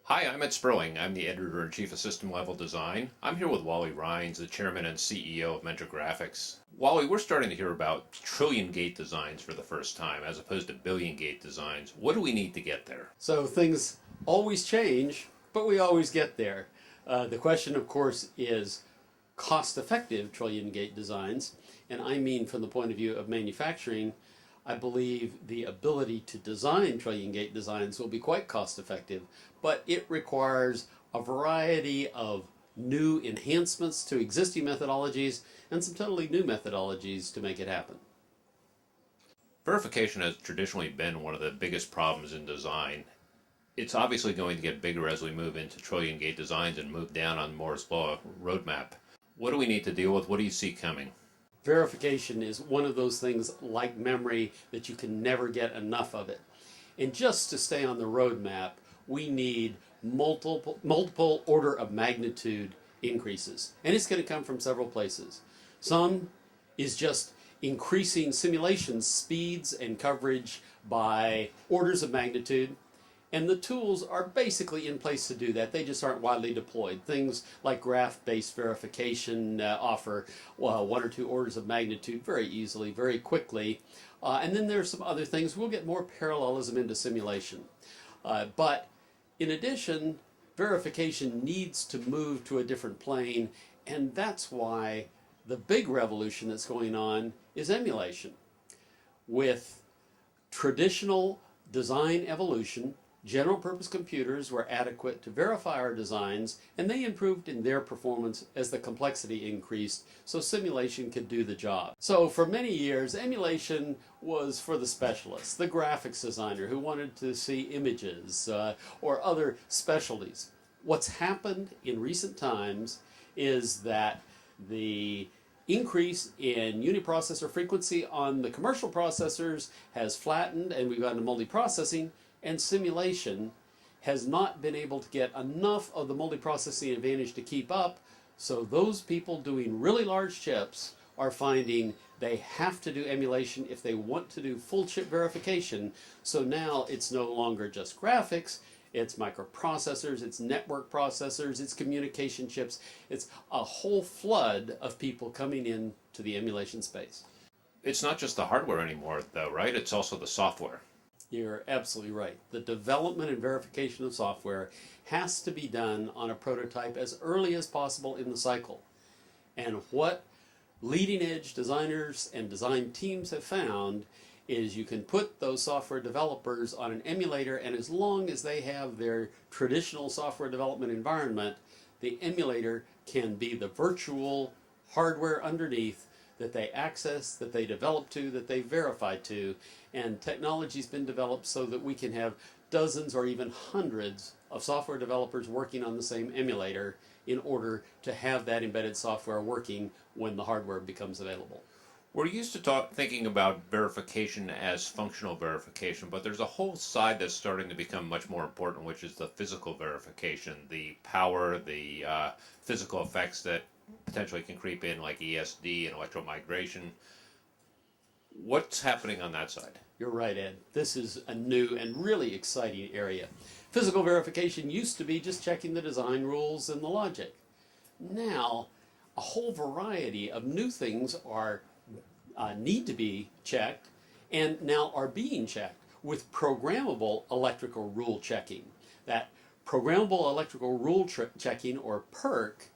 Hi, I'm Ed Sperling. I'm the editor-in-chief of System Level Design. I'm here with Wally Rhines, the chairman and CEO of Mentor Graphics. Wally, we're starting to hear about trillion gate designs for the first time, as opposed to billion gate designs. What do we need to get there? So things always change, but we always get there. The question, of course, is cost-effective trillion gate designs. And I mean from the point of view of manufacturing, I believe the ability to design trillion gate designs will be quite cost-effective, but it requires a variety of new enhancements to existing methodologies and some totally new methodologies to make it happen. Verification has traditionally been one of the biggest problems in design. It's obviously going to get bigger as we move into trillion gate designs and move down on Moore's Law roadmap. What do we need to deal with? What do you see coming? Verification is one of those things like memory that you can never get enough of it. And just to stay on the roadmap, we need multiple order of magnitude increases. And it's going to come from several places. Some is just increasing simulation speeds and coverage by orders of magnitude. And the tools are basically in place to do that. They just aren't widely deployed. Things like graph-based verification offer one or two orders of magnitude very easily, very quickly. And then there's some other things. We'll get more parallelism into simulation. But in addition, verification needs to move to a different plane. And that's why the big revolution that's going on is emulation. With traditional design evolution, general purpose computers were adequate to verify our designs, and they improved in their performance as the complexity increased, so simulation could do the job. So for many years, emulation was for the specialists, the graphics designer who wanted to see images or other specialties. What's happened in recent times is that the increase in uniprocessor frequency on the commercial processors has flattened, and we've gotten to multiprocessing, and simulation has not been able to get enough of the multiprocessing advantage to keep up, so those people doing really large chips are finding they have to do emulation if they want to do full chip verification. So now it's no longer just graphics, it's microprocessors, it's network processors, it's communication chips, it's a whole flood of people coming in to the emulation space. It's not just the hardware anymore, though, right? It's also the software. You're absolutely right. The development and verification of software has to be done on a prototype as early as possible in the cycle. And what leading edge designers and design teams have found is you can put those software developers on an emulator, and as long as they have their traditional software development environment, the emulator can be the virtual hardware underneath that they access, that they develop to, that they verify to, and technology's been developed so that we can have dozens or even hundreds of software developers working on the same emulator in order to have that embedded software working when the hardware becomes available. We're used to thinking about verification as functional verification, but there's a whole side that's starting to become much more important, which is the physical verification, the power, the physical effects that potentially can creep in, like ESD and electromigration. What's happening on that side? You're right, Ed. This is a new and really exciting area. Physical verification used to be just checking the design rules and the logic. Now, a whole variety of new things are need to be checked, and now are being checked with programmable electrical rule checking. That programmable electrical rule checking, or PERC,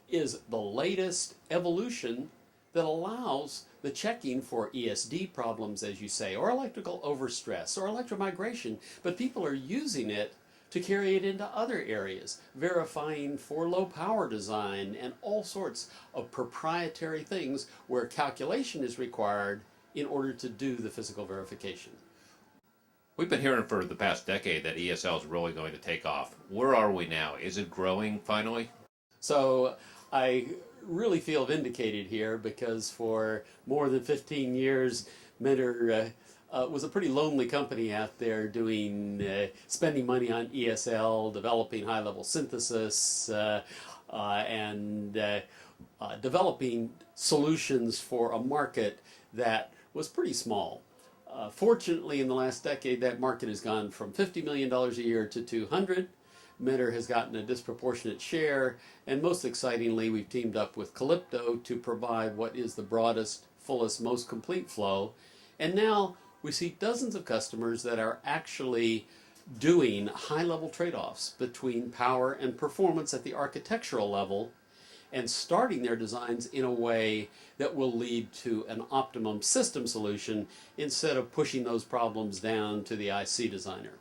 is the latest evolution that allows the checking for ESD problems, as you say, or electrical overstress, or electromigration, but people are using it to carry it into other areas, verifying for low power design and all sorts of proprietary things where calculation is required in order to do the physical verification. We've been hearing for the past decade that ESL is really going to take off. Where are we now? Is it growing finally? So I really feel vindicated here, because for more than 15 years, Mentor was a pretty lonely company out there doing, spending money on ESL, developing high-level synthesis, and developing solutions for a market that was pretty small. Fortunately, in the last decade, that market has gone from $50 million a year to 200. Mentor has gotten a disproportionate share, and most excitingly, we've teamed up with Calypto to provide what is the broadest, fullest, most complete flow. And now we see dozens of customers that are actually doing high-level trade-offs between power and performance at the architectural level and starting their designs in a way that will lead to an optimum system solution instead of pushing those problems down to the IC designer.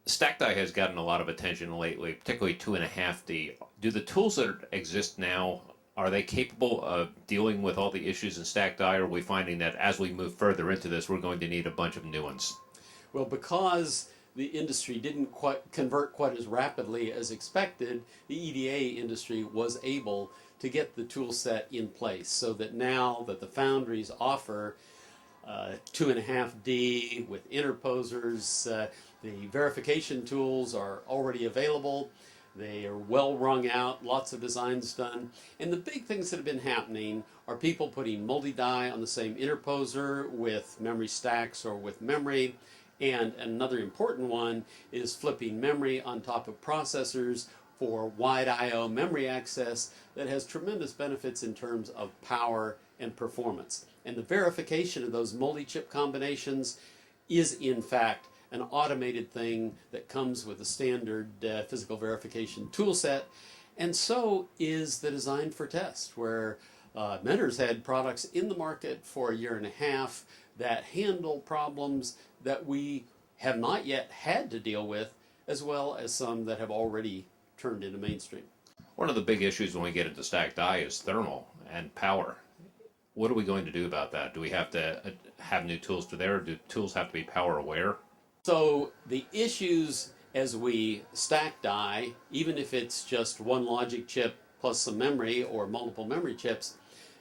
Stack die has gotten a lot of attention lately, particularly 2.5D. Do the tools that exist now, are they capable of dealing with all the issues in stack die, or are we finding that as we move further into this, we're going to need a bunch of new ones? Well, because the industry didn't quite convert quite as rapidly as expected, the EDA industry was able to get the tool set in place so that now that the foundries offer 2.5D with interposers, the verification tools are already available. They are well wrung out, lots of designs done. And the big things that have been happening are people putting multi-die on the same interposer with memory stacks or with memory. And another important one is flipping memory on top of processors for wide I/O memory access that has tremendous benefits in terms of power and performance. And the verification of those multi-chip combinations is in fact an automated thing that comes with a standard physical verification tool set. And so is the design for test, where Mentor's had products in the market for a year and a half that handle problems that we have not yet had to deal with, as well as some that have already turned into mainstream. One of the big issues when we get into stack die is thermal and power. What are we going to do about that? Do we have to have new tools to there, or do tools have to be power aware? So the issues as we stack die, even if it's just one logic chip plus some memory or multiple memory chips,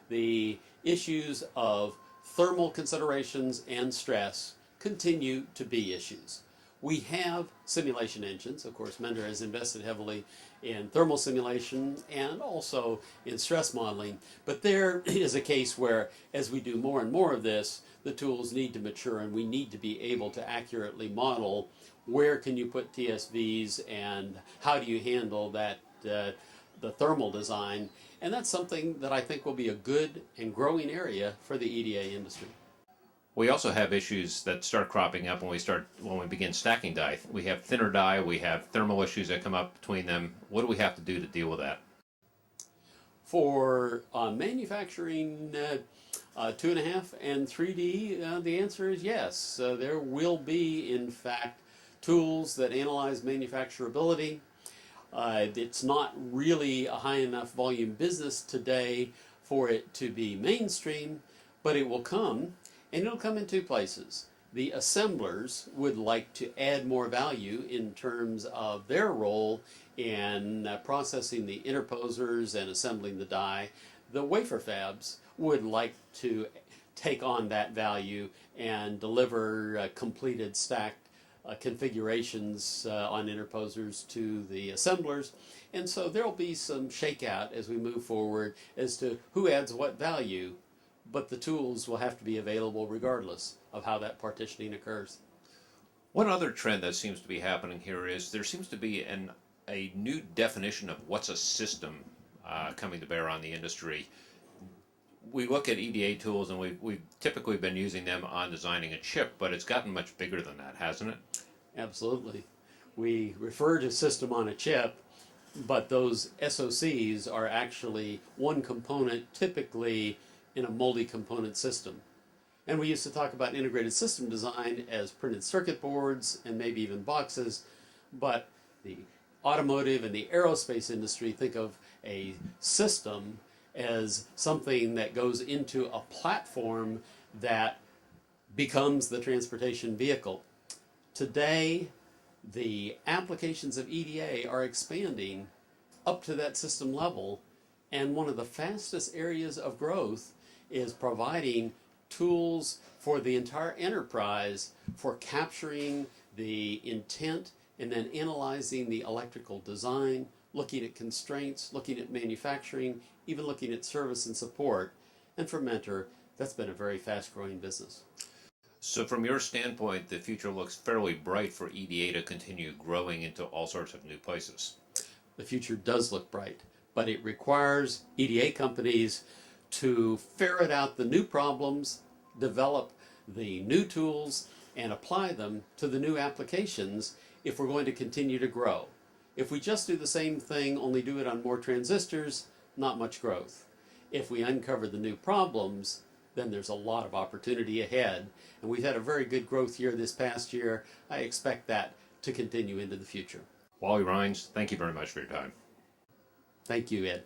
the issues of thermal considerations and stress continue to be issues. We have simulation engines. Of course, Mentor has invested heavily in thermal simulation and also in stress modeling. But there is a case where, as we do more and more of this, the tools need to mature and we need to be able to accurately model where can you put TSVs and how do you handle that the thermal design. And that's something that I think will be a good and growing area for the EDA industry. We also have issues that start cropping up when we begin stacking die. We have thinner die, we have thermal issues that come up between them. What do we have to do to deal with that? For manufacturing 2.5 and 3D, the answer is yes. There will be, in fact, tools that analyze manufacturability. It's not really a high enough volume business today for it to be mainstream, but it will come, and it'll come in two places. The assemblers would like to add more value in terms of their role in processing the interposers and assembling the die. The wafer fabs would like to take on that value and deliver completed stacked configurations on interposers to the assemblers. And so there'll be some shakeout as we move forward as to who adds what value, but the tools will have to be available regardless of how that partitioning occurs. One other trend that seems to be happening here is there seems to be a new definition of what's a system coming to bear on the industry. We look at EDA tools and we've typically been using them on designing a chip, but it's gotten much bigger than that, hasn't it? Absolutely. We refer to system on a chip, but those SoCs are actually one component typically in a multi-component system. And we used to talk about integrated system design as printed circuit boards and maybe even boxes, but the automotive and the aerospace industry think of a system as something that goes into a platform that becomes the transportation vehicle. Today, the applications of EDA are expanding up to that system level, and one of the fastest areas of growth is providing tools for the entire enterprise for capturing the intent and then analyzing the electrical design, looking at constraints, looking at manufacturing, even looking at service and support. And for Mentor, that's been a very fast-growing business. So, from your standpoint, the future looks fairly bright for EDA to continue growing into all sorts of new places. The future does look bright, but it requires EDA companies to ferret out the new problems, develop the new tools, and apply them to the new applications if we're going to continue to grow. If we just do the same thing, only do it on more transistors, not much growth. If we uncover the new problems, then there's a lot of opportunity ahead. And we've had a very good growth year this past year. I expect that to continue into the future. Wally Rhines, thank you very much for your time. Thank you, Ed.